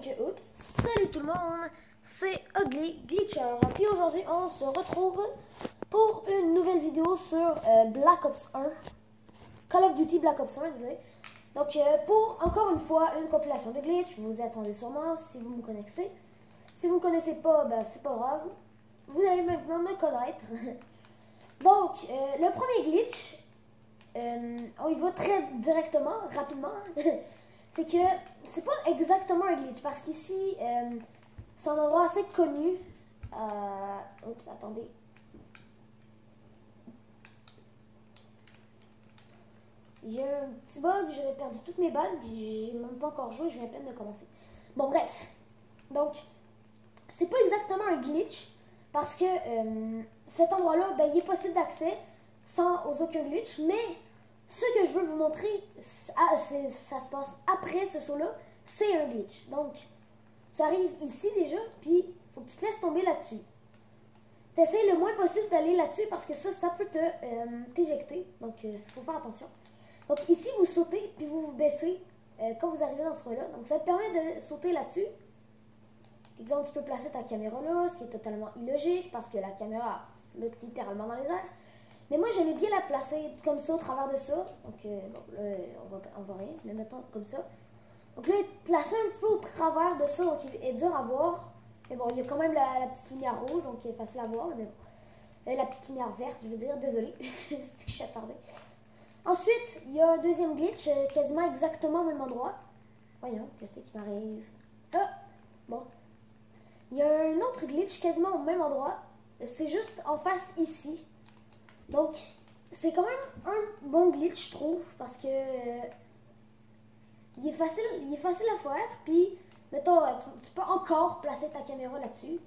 Donc, oups, salut tout le monde, c'est Ugly Glitcher. Puis aujourd'hui, on se retrouve pour une nouvelle vidéo sur Black Ops 1. Call of Duty Black Ops 1, désolé. Donc, pour encore une fois, une compilation de glitch. Vous y attendez sûrement si vous me connaissez. Si vous ne me connaissez pas, ben, c'est pas grave. Vous allez maintenant me connaître. Donc, le premier glitch, on y va très directement, rapidement. C'est que c'est pas exactement un glitch parce qu'ici, c'est un endroit assez connu. Oups, attendez. J'ai un petit bug, j'avais perdu toutes mes balles, puis j'ai même pas encore joué, je viens à peine de commencer. Bon, bref. Donc, c'est pas exactement un glitch parce que cet endroit-là, ben, il est possible d'accès sans aucun glitch, mais ce que je veux vous montrer, ça se passe après ce saut-là, c'est un glitch. Donc, tu arrives ici déjà, puis il faut que tu te laisses tomber là-dessus. Tu essaies le moins possible d'aller là-dessus parce que ça peut t'éjecter. Donc, il faut faire attention. Donc, ici, vous sautez, puis vous vous baissez quand vous arrivez dans ce coin-là. Donc, ça te permet de sauter là-dessus. Exemple, tu peux placer ta caméra là, ce qui est totalement illogique parce que la caméra flotte littéralement dans les airs. Mais moi, j'aimais bien la placer comme ça, au travers de ça. Donc, bon, là, on va rien, mais mettons comme ça. Donc là, placer un petit peu au travers de ça, donc il est dur à voir. Mais bon, il y a quand même la petite lumière rouge, donc il est facile à voir. Mais bon. La petite lumière verte, je veux dire, désolé, c'est que je suis attardée. Ensuite, il y a un deuxième glitch, quasiment exactement au même endroit. Voyons, qu'est-ce qui m'arrive? Ah, bon. Il y a un autre glitch quasiment au même endroit. C'est juste en face ici. Donc, c'est quand même un bon glitch, je trouve, parce que il est facile à faire. Puis, mettons, tu peux encore placer ta caméra là-dessus.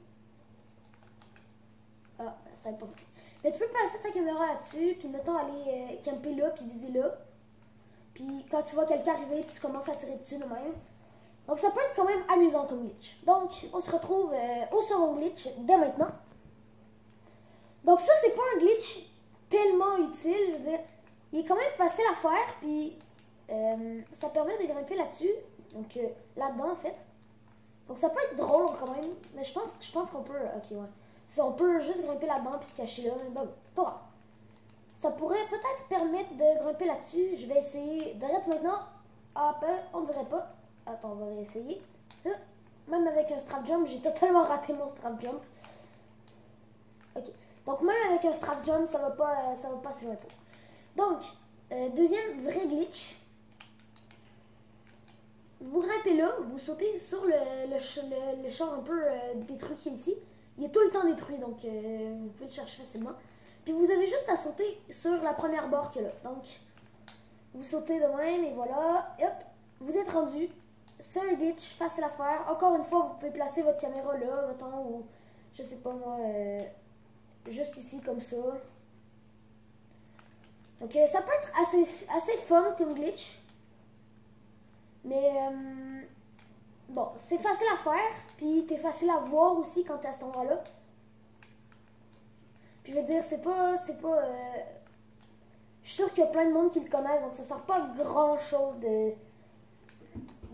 Ah, ça n'a pas vu. Mais tu peux placer ta caméra là-dessus, puis mettons aller camper là, puis viser là. Puis, quand tu vois quelqu'un arriver, tu commences à tirer dessus de même. Donc, ça peut être quand même amusant comme glitch. Donc, on se retrouve au second glitch dès maintenant. Donc, ça, c'est pas un glitch tellement utile, je veux dire, il est quand même facile à faire, puis ça permet de grimper là-dessus, donc là-dedans en fait. Donc ça peut être drôle quand même, mais je pense qu'on peut, ok ouais, si on peut juste grimper là-dedans puis se cacher là, mais bon, c'est pas grave. Ça pourrait peut-être permettre de grimper là-dessus, je vais essayer direct maintenant. Ah ben, on dirait pas, attends, on va réessayer. Même avec un strap jump, j'ai totalement raté mon strap jump. Ok. Donc même avec un strap jump, ça va pas si loin pour. Donc, deuxième vrai glitch. Vous grimpez là, vous sautez sur le char un peu détruit qui est ici. Il est tout le temps détruit, donc vous pouvez le chercher facilement. Puis vous avez juste à sauter sur la première barre qu'il y a là. Donc, vous sautez de même et voilà. Hop, vous êtes rendu. C'est un glitch facile à faire. Encore une fois, vous pouvez placer votre caméra là, mettons, ou je sais pas moi... juste ici comme ça. Donc ça peut être assez fun comme glitch. Mais bon, c'est facile à faire. Puis t'es facile à voir aussi quand t'es à cet endroit là. Puis je veux dire, c'est pas je suis sûre qu'il y a plein de monde qui le connaissent. Donc ça sert pas à grand chose de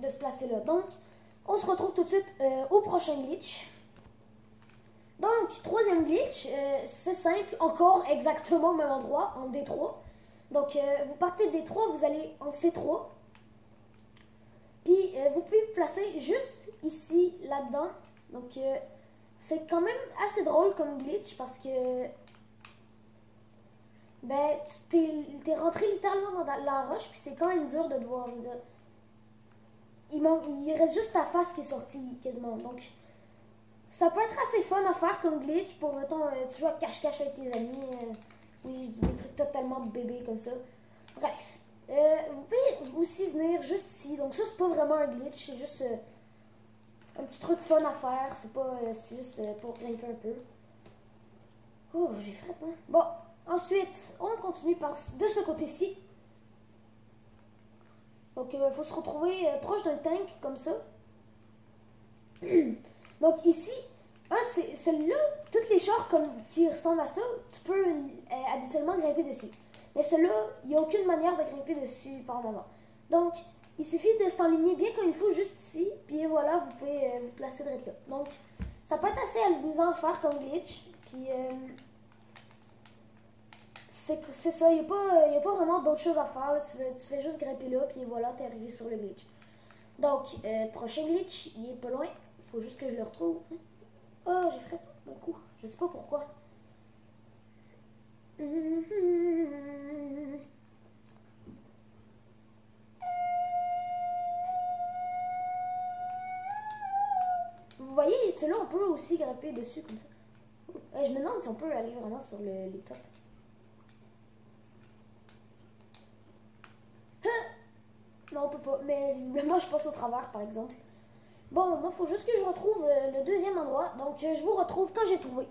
se placer là. Donc on se retrouve tout de suite au prochain glitch. Donc, troisième glitch, c'est simple, encore exactement au même endroit, en D3. Donc, vous partez de D3, vous allez en C3. Puis, vous pouvez vous placer juste ici, là-dedans. Donc, c'est quand même assez drôle comme glitch parce que... Ben, t'es rentré littéralement dans la roche, puis c'est quand même dur de te voir, je veux dire. Il reste juste ta face qui est sortie, quasiment. Donc... ça peut être assez fun à faire comme glitch pour, mettons, tu joues à cache-cache avec tes amis. Oui, je dis des trucs totalement bébés comme ça. Bref. Vous pouvez aussi venir juste ici. Donc ça, c'est pas vraiment un glitch. C'est juste un petit truc fun à faire. C'est pas c'est juste pour grimper un peu. Oh, j'ai fret, hein. Bon, ensuite, on continue de ce côté-ci. Donc, il faut se retrouver proche d'un tank comme ça. Donc ici, c'est celui-là, tous les chars qui ressemblent à ça, tu peux habituellement grimper dessus. Mais celui-là, il n'y a aucune manière de grimper dessus par en avant. Donc, il suffit de s'enligner bien comme il faut juste ici, puis voilà, vous pouvez vous placer direct là. Donc, ça peut être assez amusant à faire comme glitch. Puis, c'est ça, il n'y a pas vraiment d'autres choses à faire. Là. Tu fais juste grimper là, puis voilà, t'es arrivé sur le glitch. Donc, prochain glitch, il est pas loin. Il faut juste que je le retrouve. Oh, j'ai fait un coup. Je sais pas pourquoi. Vous voyez, celui-là, on peut aussi grimper dessus comme ça. Je me demande si on peut aller vraiment sur les tops. Non, on peut pas. Mais visiblement, je passe au travers, par exemple. Bon, moi, il faut juste que je retrouve le deuxième endroit. Donc, je vous retrouve quand j'ai trouvé.